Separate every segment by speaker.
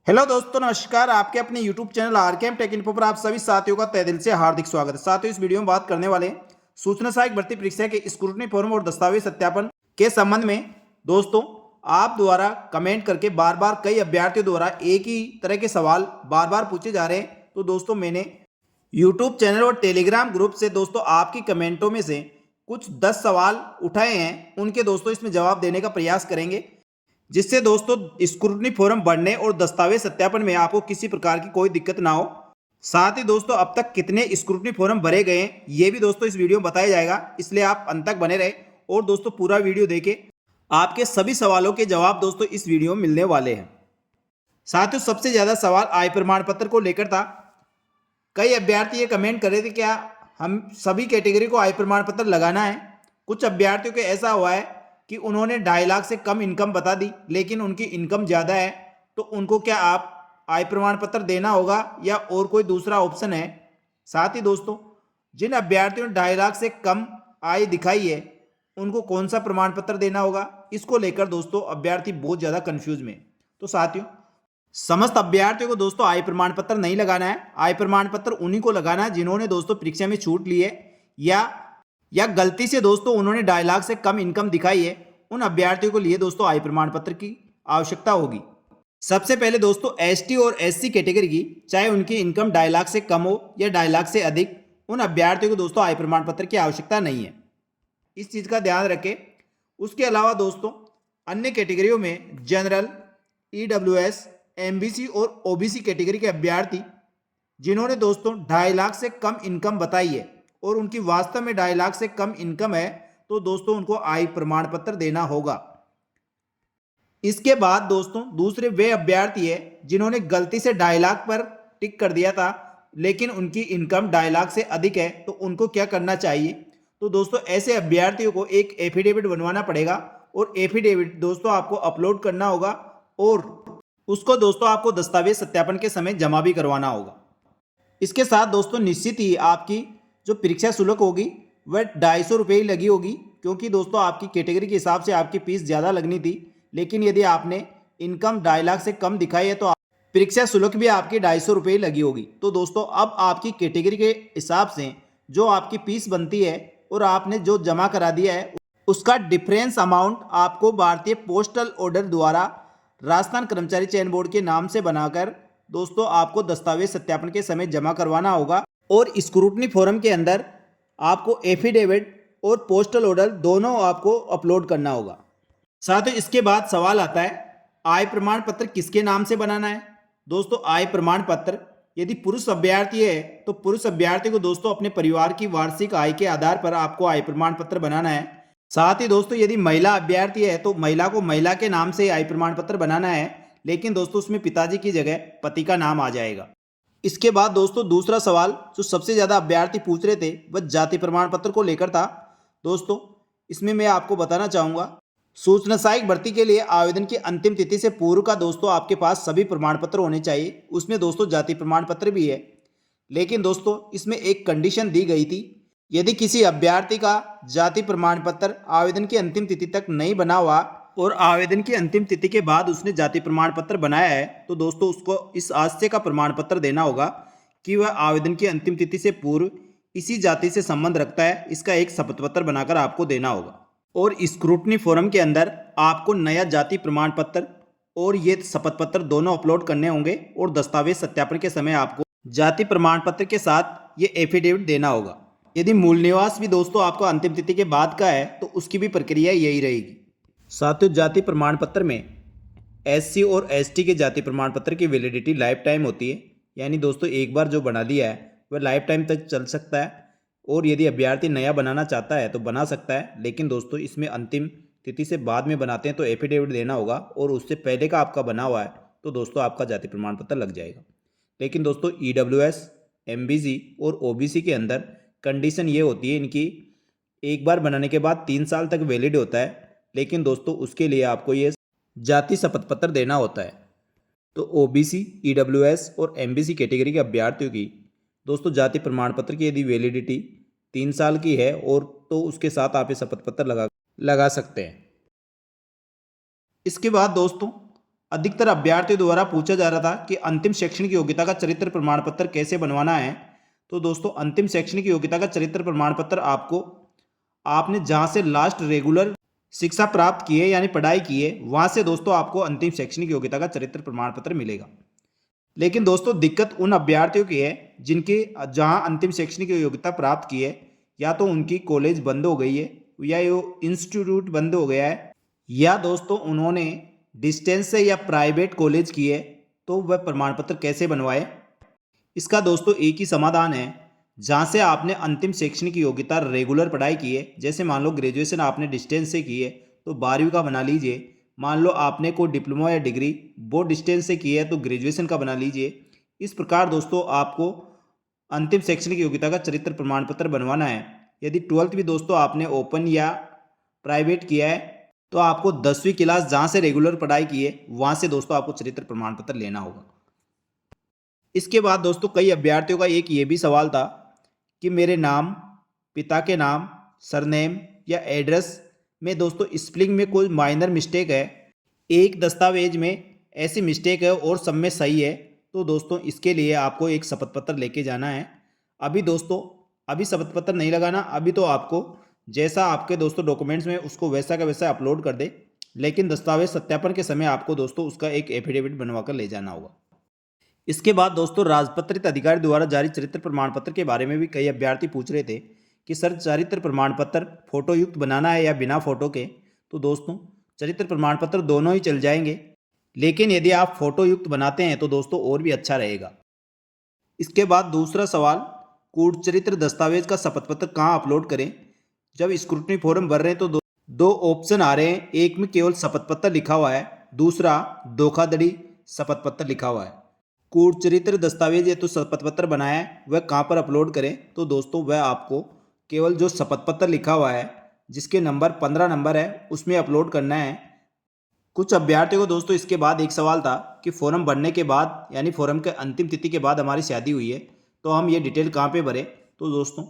Speaker 1: Hello दोस्तों, नमस्कार। आपके अपने YouTube channel RKM take info पर आप सभी साथियों का तहे दिल से हार्दिक स्वागत है। साथियों, इस वीडियो में बात करने वाले हैं सूचना सहायक भर्ती परीक्षा के स्क्रूटनी फॉर्म और दस्तावेज सत्यापन के संबंध में। दोस्तों, आप द्वारा कमेंट करके बार बार कई अभ्यर्थियों द्वारा एक ही तरह के सवाल बार बार पूछे जा रहे हैं। तो दोस्तों, मैंने यूट्यूब चैनल और टेलीग्राम ग्रुप से दोस्तों आपकी कमेंटों में से कुछ 10 सवाल उठाए हैं। उनके दोस्तों इसमें जवाब देने का प्रयास करेंगे, जिससे दोस्तों स्क्रूटनी फॉर्म भरने और दस्तावेज सत्यापन में आपको किसी प्रकार की कोई दिक्कत ना हो। साथ ही दोस्तों, अब तक कितने स्क्रूटनी फॉर्म भरे गए हैं ये भी दोस्तों इस वीडियो में बताया जाएगा, इसलिए आप अंत तक बने रहे और दोस्तों पूरा वीडियो देखें। आपके सभी सवालों के जवाब दोस्तों इस वीडियो में मिलने वाले हैं। साथियों, सबसे ज्यादा सवाल आय प्रमाण पत्र को लेकर था। कई अभ्यर्थी ये कमेंट कर रहे थे, क्या हम सभी कैटेगरी को आय प्रमाण पत्र लगाना है। कुछ अभ्यर्थियों को ऐसा हुआ है कि उन्होंने 2.5 लाख से कम इनकम बता दी, लेकिन उनकी इनकम ज़्यादा है, तो उनको क्या आप आय प्रमाण पत्र देना होगा या और कोई दूसरा ऑप्शन है। साथ ही दोस्तों, जिन अभ्यर्थियों ने 2.5 लाख से कम आय दिखाई है उनको कौन सा प्रमाण पत्र देना होगा, इसको लेकर दोस्तों अभ्यर्थी बहुत ज़्यादा कन्फ्यूज में। तो साथियों, समस्त अभ्यर्थियों को दोस्तों आय प्रमाण पत्र नहीं लगाना है। आय प्रमाण पत्र उन्हीं को लगाना है जिन्होंने दोस्तों परीक्षा में छूट ली है या गलती से दोस्तों उन्होंने 2.5 लाख से कम इनकम दिखाई है। उन अभ्यर्थियों को लिए दोस्तों आय प्रमाण पत्र की आवश्यकता होगी। सबसे पहले दोस्तों एसटी और एससी कैटेगरी की, चाहे उनकी इनकम 2.5 लाख से कम हो या 2.5 लाख से अधिक, उन अभ्यर्थियों को दोस्तों आय प्रमाण पत्र की आवश्यकता नहीं है। इस चीज़ का ध्यान रखें। उसके अलावा दोस्तों अन्य कैटेगरियों में जनरल, ईडब्ल्यूएस, एमबीसी और ओबीसी कैटेगरी के अभ्यर्थी जिन्होंने दोस्तों 2.5 लाख से कम इनकम बताई है और उनकी वास्तव में 2.5 लाख से कम इनकम है, तो दोस्तों उनको आय प्रमाण पत्र देना होगा। इसके बाद दोस्तों दूसरे वे अभ्यर्थी है जिन्होंने गलती से 2.5 लाख पर टिक कर दिया था, लेकिन उनकी इनकम 2.5 लाख से अधिक है, तो उनको क्या करना चाहिए। तो दोस्तों ऐसे अभ्यर्थियों को एक एफिडेविट बनवाना पड़ेगा और एफिडेविट दोस्तों आपको अपलोड करना होगा और उसको दोस्तों आपको दस्तावेज सत्यापन के समय जमा भी करवाना होगा। इसके साथ दोस्तों निश्चित ही आपकी जो परीक्षा शुल्क होगी वह 250 रुपये ही लगी होगी, क्योंकि दोस्तों आपकी कैटेगरी के हिसाब से आपकी फीस ज़्यादा लगनी थी, लेकिन यदि आपने इनकम 2.5 लाख से कम दिखाई है तो परीक्षा शुल्क भी आपकी 250 रुपये ही लगी होगी। तो दोस्तों अब आपकी कैटेगरी के हिसाब से जो आपकी फीस बनती है और आपने जो जमा करा दिया है उसका डिफरेंस अमाउंट आपको भारतीय पोस्टल ऑर्डर द्वारा राजस्थान कर्मचारी चयन बोर्ड के नाम से बनाकर दोस्तों आपको दस्तावेज सत्यापन के समय जमा करवाना होगा और स्क्रूटनी फॉर्म के अंदर आपको एफिडेविट और पोस्टल ऑर्डर दोनों आपको अपलोड करना होगा। साथ ही इसके बाद सवाल आता है, आय प्रमाण पत्र किसके नाम से बनाना है। दोस्तों आय प्रमाण पत्र यदि पुरुष अभ्यर्थी है तो पुरुष अभ्यर्थी को दोस्तों अपने परिवार की वार्षिक आय के आधार पर आपको आय प्रमाण पत्र बनाना है। साथ ही दोस्तों यदि महिला अभ्यर्थी है तो महिला को महिला के नाम से आय प्रमाण पत्र बनाना है, लेकिन दोस्तों उसमें पिताजी की जगह पति का नाम आ जाएगा। इसके बाद दोस्तों दूसरा सवाल जो सबसे ज़्यादा अभ्यर्थी पूछ रहे थे वह जाति प्रमाण पत्र को लेकर था। दोस्तों इसमें मैं आपको बताना चाहूँगा, सूचना सहायक भर्ती के लिए आवेदन की अंतिम तिथि से पूर्व का दोस्तों आपके पास सभी प्रमाण पत्र होने चाहिए। उसमें दोस्तों जाति प्रमाण पत्र भी है, लेकिन दोस्तों इसमें एक कंडीशन दी गई थी, यदि किसी अभ्यर्थी का जाति प्रमाण पत्र आवेदन की अंतिम तिथि तक नहीं बना हुआ और आवेदन की अंतिम तिथि के बाद उसने जाति प्रमाण पत्र बनाया है, तो दोस्तों उसको इस आशय का प्रमाण पत्र देना होगा कि वह आवेदन की अंतिम तिथि से पूर्व इसी जाति से संबंध रखता है। इसका एक शपथ पत्र बनाकर आपको देना होगा और स्क्रूटनी फॉर्म के अंदर आपको नया जाति प्रमाण पत्र और ये शपथ पत्र दोनों अपलोड करने होंगे और दस्तावेज सत्यापन के समय आपको जाति प्रमाण पत्र के साथ ये एफिडेविट देना होगा। यदि मूल निवास भी दोस्तों आपको अंतिम तिथि के बाद का है तो उसकी भी प्रक्रिया यही रहेगी। साथियों, जाति प्रमाण पत्र में एससी और एसटी के जाति प्रमाण पत्र की वैलिडिटी लाइफ टाइम होती है, यानी दोस्तों एक बार जो बना दिया है वह लाइफ टाइम तक चल सकता है और यदि अभ्यर्थी नया बनाना चाहता है तो बना सकता है, लेकिन दोस्तों इसमें अंतिम तिथि से बाद में बनाते हैं तो एफिडेविट देना होगा और उससे पहले का आपका बना हुआ है तो दोस्तों आपका जाति प्रमाण पत्र लग जाएगा। लेकिन दोस्तों ईडब्ल्यूएस, एमबीसी और ओबीसी के अंदर कंडीशन ये होती है, इनकी एक बार बनाने के बाद 3 साल तक वैलिड होता है, लेकिन दोस्तों उसके लिए आपको ये जाति शपथ पत्र देना होता है। तो ओबीसी, ईडब्ल्यूएस और एमबीसी कैटेगरी के अभ्यर्थियों की दोस्तों जाति प्रमाण पत्र की यदि वैलिडिटी 3 साल की है और तो उसके साथ आप ये शपथ पत्र लगा सकते हैं। इसके बाद दोस्तों अधिकतर अभ्यर्थियों द्वारा पूछा जा रहा था कि अंतिम शैक्षणिक योग्यता का चरित्र प्रमाण पत्र कैसे बनवाना है। तो दोस्तों अंतिम शैक्षणिक योग्यता का चरित्र प्रमाण पत्र आपको आपने जहां से लास्ट रेगुलर शिक्षा प्राप्त की है यानी पढ़ाई की है वहां से दोस्तों आपको अंतिम शैक्षणिक योग्यता का चरित्र प्रमाण पत्र मिलेगा। लेकिन दोस्तों दिक्कत उन अभ्यर्थियों की है जिनकी जहां अंतिम शैक्षणिक योग्यता प्राप्त की है या तो उनकी कॉलेज बंद हो गई है या ये इंस्टीट्यूट बंद हो गया है या दोस्तों उन्होंने डिस्टेंस से या प्राइवेट कॉलेज की है, तो वह प्रमाण पत्र कैसे बनवाए। इसका दोस्तों एक ही समाधान है। जहाँ से आपने अंतिम शैक्षणिक योग्यता रेगुलर पढ़ाई की है, जैसे मान लो ग्रेजुएशन आपने डिस्टेंस से की है तो 12वीं का बना लीजिए। मान लो आपने कोई डिप्लोमा या डिग्री वो डिस्टेंस से की है तो ग्रेजुएशन का बना लीजिए। इस प्रकार दोस्तों आपको अंतिम शैक्षणिक योग्यता का चरित्र प्रमाण पत्र बनवाना है। यदि 12th भी दोस्तों आपने ओपन या प्राइवेट किया है तो आपको 10वीं क्लास जहाँ से रेगुलर पढ़ाई की है वहाँ से दोस्तों आपको चरित्र प्रमाण पत्र लेना होगा। इसके बाद दोस्तों कई अभ्यर्थियों का एक ये भी सवाल था कि मेरे नाम, पिता के नाम, सरनेम या एड्रेस में दोस्तों स्पेलिंग में कोई माइनर मिस्टेक है, एक दस्तावेज में ऐसी मिस्टेक है और सब में सही है, तो दोस्तों इसके लिए आपको एक शपथ पत्र लेके जाना है। अभी शपथ पत्र नहीं लगाना, अभी तो आपको जैसा आपके दोस्तों डॉक्यूमेंट्स में उसको वैसा का वैसा अपलोड कर दे, लेकिन दस्तावेज सत्यापन के समय आपको दोस्तों उसका एक एफिडेविट बनवा कर ले जाना होगा। इसके बाद दोस्तों राजपत्रित अधिकारी द्वारा जारी चरित्र प्रमाण पत्र के बारे में भी कई अभ्यर्थी पूछ रहे थे कि सर चरित्र प्रमाण पत्र फोटो युक्त बनाना है या बिना फोटो के। तो दोस्तों चरित्र प्रमाण पत्र दोनों ही चल जाएंगे, लेकिन यदि आप फोटो युक्त बनाते हैं तो दोस्तों और भी अच्छा रहेगा। इसके बाद दूसरा सवाल, कूट चरित्र दस्तावेज का शपथ पत्र कहाँ अपलोड करें। जब स्क्रूटनी फॉर्म भर रहे हैं तो दो ऑप्शन आ रहे हैं, एक में केवल शपथ पत्र लिखा हुआ है, दूसरा धोखाधड़ी शपथ पत्र लिखा हुआ है। कूट चरित्र दस्तावेज या तो शपथ पत्र बनाया है वह कहाँ पर अपलोड करें। तो दोस्तों वह आपको केवल जो शपथ पत्र लिखा हुआ है जिसके नंबर 15 नंबर है उसमें अपलोड करना है। कुछ अभ्यर्थियों को दोस्तों इसके बाद एक सवाल था कि फॉर्म भरने के बाद यानी फॉर्म के अंतिम तिथि के बाद हमारी शादी हुई है तो हम ये डिटेल कहाँ पे भरें। तो दोस्तों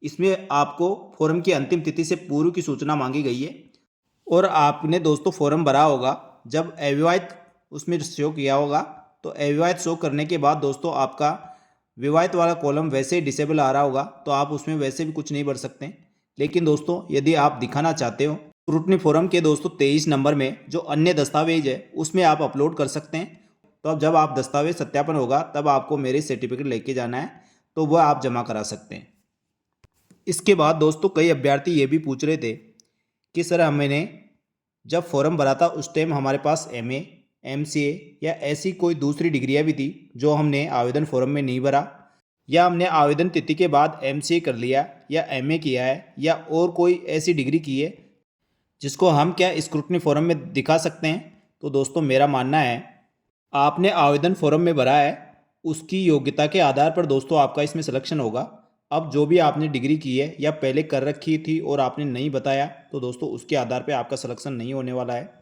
Speaker 1: इसमें आपको फॉर्म की अंतिम तिथि से पूर्व की सूचना मांगी गई है और आपने दोस्तों फॉर्म भरा होगा, जब अविवाहित उसमें शो किया होगा तो अविवाहित शो करने के बाद दोस्तों आपका विवाहित वाला कॉलम वैसे ही डिसेबल आ रहा होगा तो आप उसमें वैसे भी कुछ नहीं भर सकते। लेकिन दोस्तों यदि आप दिखाना चाहते हो स्क्रूटनी फॉर्म के दोस्तों 23 नंबर में जो अन्य दस्तावेज है उसमें आप अपलोड कर सकते हैं। तो अब जब आप दस्तावेज सत्यापन होगा तब आपको मैरिज सर्टिफिकेट लेके जाना है तो वह आप जमा करा सकते हैं। इसके बाद दोस्तों कई अभ्यर्थी ये भी पूछ रहे थे कि सर हमने जब फॉर्म भरा था उस टाइम हमारे पास MA, MCA या ऐसी कोई दूसरी डिग्रियां भी थी जो हमने आवेदन फॉर्म में नहीं भरा, या हमने आवेदन तिथि के बाद MCA कर लिया या MA किया है या और कोई ऐसी डिग्री की है जिसको हम क्या स्क्रूटनी फॉर्म में दिखा सकते हैं। तो दोस्तों मेरा मानना है आपने आवेदन फॉर्म में भरा है उसकी योग्यता के आधार पर दोस्तों आपका इसमें सिलेक्शन होगा। अब जो भी आपने डिग्री की है या पहले कर रखी थी और आपने नहीं बताया तो दोस्तों उसके आधार पे आपका सिलेक्शन नहीं होने वाला है।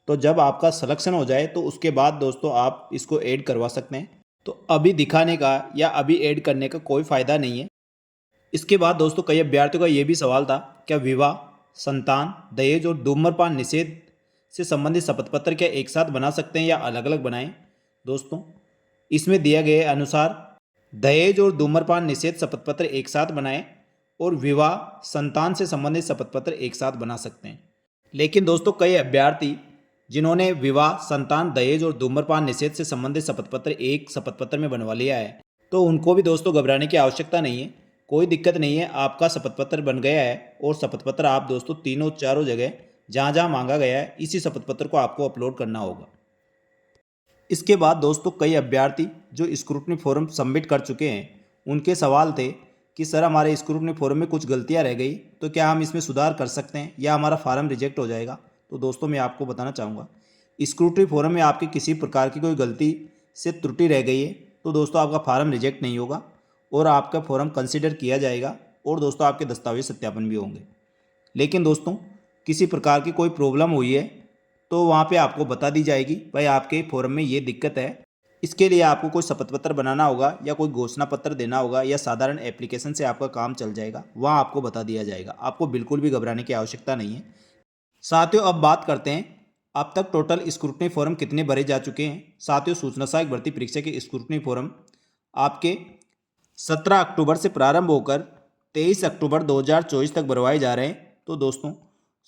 Speaker 1: तो जब आपका सिलेक्शन हो जाए तो उसके बाद दोस्तों आप इसको ऐड करवा सकते हैं। तो अभी दिखाने का या अभी ऐड करने का कोई फ़ायदा नहीं है। इसके बाद दोस्तों कई अभ्यर्थियों का ये भी सवाल था, क्या विवाह, संतान, दहेज और धूम्रपान निषेध से संबंधित शपथ पत्र क्या एक साथ बना सकते हैं या अलग अलग बनाएं। दोस्तों इसमें दिया गए अनुसार दहेज और धूम्रपान निषेध शपथ पत्र एक साथ बनाएं और विवाह, संतान से संबंधित शपथ पत्र एक साथ बना सकते हैं। लेकिन दोस्तों कई अभ्यर्थी जिन्होंने विवाह, संतान, दहेज और धूम्रपान निषेध से संबंधित शपथ पत्र एक शपथ पत्र में बनवा लिया है तो उनको भी दोस्तों घबराने की आवश्यकता नहीं है, कोई दिक्कत नहीं है। आपका शपथ पत्र बन गया है और शपथ पत्र आप दोस्तों तीनों चारों जगह जहाँ जहाँ मांगा गया है इसी शपथ पत्र को आपको अपलोड करना होगा। इसके बाद दोस्तों कई अभ्यर्थी जो स्क्रूटनी फॉर्म सबमिट कर चुके हैं उनके सवाल थे कि सर हमारे स्क्रूटनी फॉर्म में कुछ गलतियां रह गई तो क्या हम इसमें सुधार कर सकते हैं या हमारा फार्म रिजेक्ट हो जाएगा। तो दोस्तों मैं आपको बताना चाहूँगा स्क्रूटनी फॉर्म में आपकी किसी प्रकार की कोई गलती से त्रुटि रह गई है तो दोस्तों आपका फार्म रिजेक्ट नहीं होगा और आपका फॉर्म कंसिडर किया जाएगा और दोस्तों आपके दस्तावेज सत्यापन भी होंगे। लेकिन दोस्तों किसी प्रकार की कोई प्रॉब्लम हुई है तो वहाँ पे आपको बता दी जाएगी भाई आपके फॉर्म में ये दिक्कत है, इसके लिए आपको कोई शपथ पत्र बनाना होगा या कोई घोषणा पत्र देना होगा या साधारण एप्लीकेशन से आपका काम चल जाएगा, वहाँ आपको बता दिया जाएगा। आपको बिल्कुल भी घबराने की आवश्यकता नहीं है। साथियों अब बात करते हैं अब तक टोटल स्क्रूटनी फॉर्म कितने भरे जा चुके हैं। साथियों, सूचना सहायक भर्ती परीक्षा के स्क्रूटनी फॉर्म आपके 17 अक्टूबर से प्रारंभ होकर 23 अक्टूबर 2024 तक भरवाए जा रहे हैं। तो दोस्तों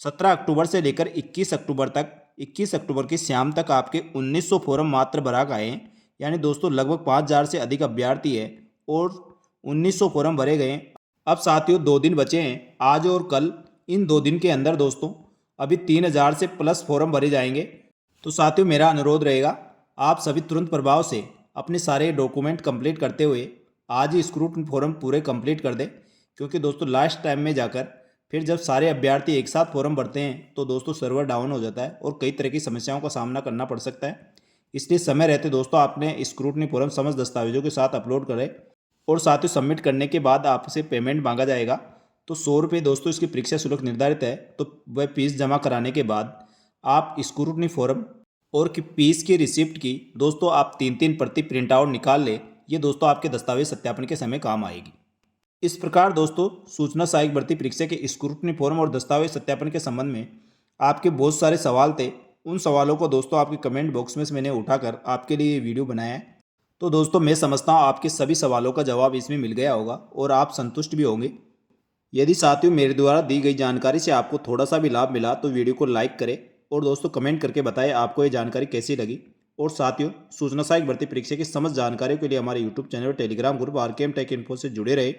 Speaker 1: 17 अक्टूबर से लेकर 21 अक्टूबर तक, 21 अक्टूबर की शाम तक आपके 1900 फॉर्म मात्र भरा गए हैं। यानी दोस्तों लगभग 5000 से अधिक अभ्यर्थी है और 1900 फॉर्म भरे गए हैं। अब साथियों 2 दिन बचे हैं, आज और कल। इन 2 दिन के अंदर दोस्तों अभी 3000 से प्लस फॉर्म भरे जाएंगे। तो साथियों मेरा अनुरोध रहेगा, आप सभी तुरंत प्रभाव से अपने सारे डॉक्यूमेंट कंप्लीट करते हुए आज ही स्क्रूटनी फॉर्म पूरे कंप्लीट कर दें, क्योंकि दोस्तों लास्ट टाइम में जाकर फिर जब सारे अभ्यर्थी एक साथ फॉर्म भरते हैं तो दोस्तों सर्वर डाउन हो जाता है और कई तरह की समस्याओं का सामना करना पड़ सकता है। इसलिए समय रहते दोस्तों आपने स्क्रूटनी फॉर्म समस्त दस्तावेजों के साथ अपलोड करें और साथ ही सबमिट करने के बाद आपसे पेमेंट मांगा जाएगा। तो 100 रुपये दोस्तों इसकी परीक्षा शुल्क निर्धारित है। तो वह फीस जमा कराने के बाद आप स्क्रूटनी फॉर्म और की फीस की रिसिप्ट की दोस्तों आप 3-3 प्रति प्रिंट आउट निकाल ले। ये दोस्तों आपके दस्तावेज सत्यापन के समय काम आएगी। इस प्रकार दोस्तों सूचना सहायक भर्ती परीक्षा के स्क्रूटनी फॉर्म और दस्तावेज सत्यापन के संबंध में आपके बहुत सारे सवाल थे। उन सवालों को दोस्तों आपके कमेंट बॉक्स में से मैंने उठाकर आपके लिए ये वीडियो बनाया है। तो दोस्तों मैं समझता हूँ आपके सभी सवालों का जवाब इसमें मिल गया होगा और आप संतुष्ट भी होंगे। यदि साथियों मेरे द्वारा दी गई जानकारी से आपको थोड़ा सा भी लाभ मिला तो वीडियो को लाइक करें और दोस्तों कमेंट करके बताएं आपको ये जानकारी कैसी लगी। और साथियों सूचना सहायक भर्ती परीक्षा की समस्त जानकारियों के लिए हमारे यूट्यूब चैनल और Telegram group RKM take info से जुड़े रहे।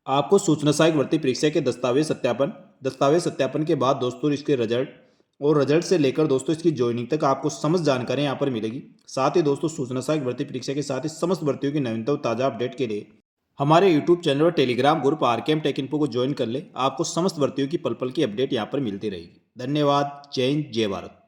Speaker 1: आपको सूचना सहायक भर्ती परीक्षा के दस्तावेज सत्यापन के बाद दोस्तों इसके रिजल्ट और रिजल्ट से लेकर दोस्तों इसकी ज्वाइनिंग तक आपको समस्त जानकारी यहाँ पर मिलेगी। साथ ही दोस्तों सूचना सहायक भर्ती परीक्षा के साथ ही समस्त भर्तियों की नवीनतम ताज़ा अपडेट के लिए हमारे यूट्यूब चैनल और Telegram group RKM take info को ज्वाइन कर ले। आपको समस्त भर्तियों की पल पल की अपडेट यहाँ पर मिलती रहेगी। धन्यवाद। जय हिंद, जय भारत।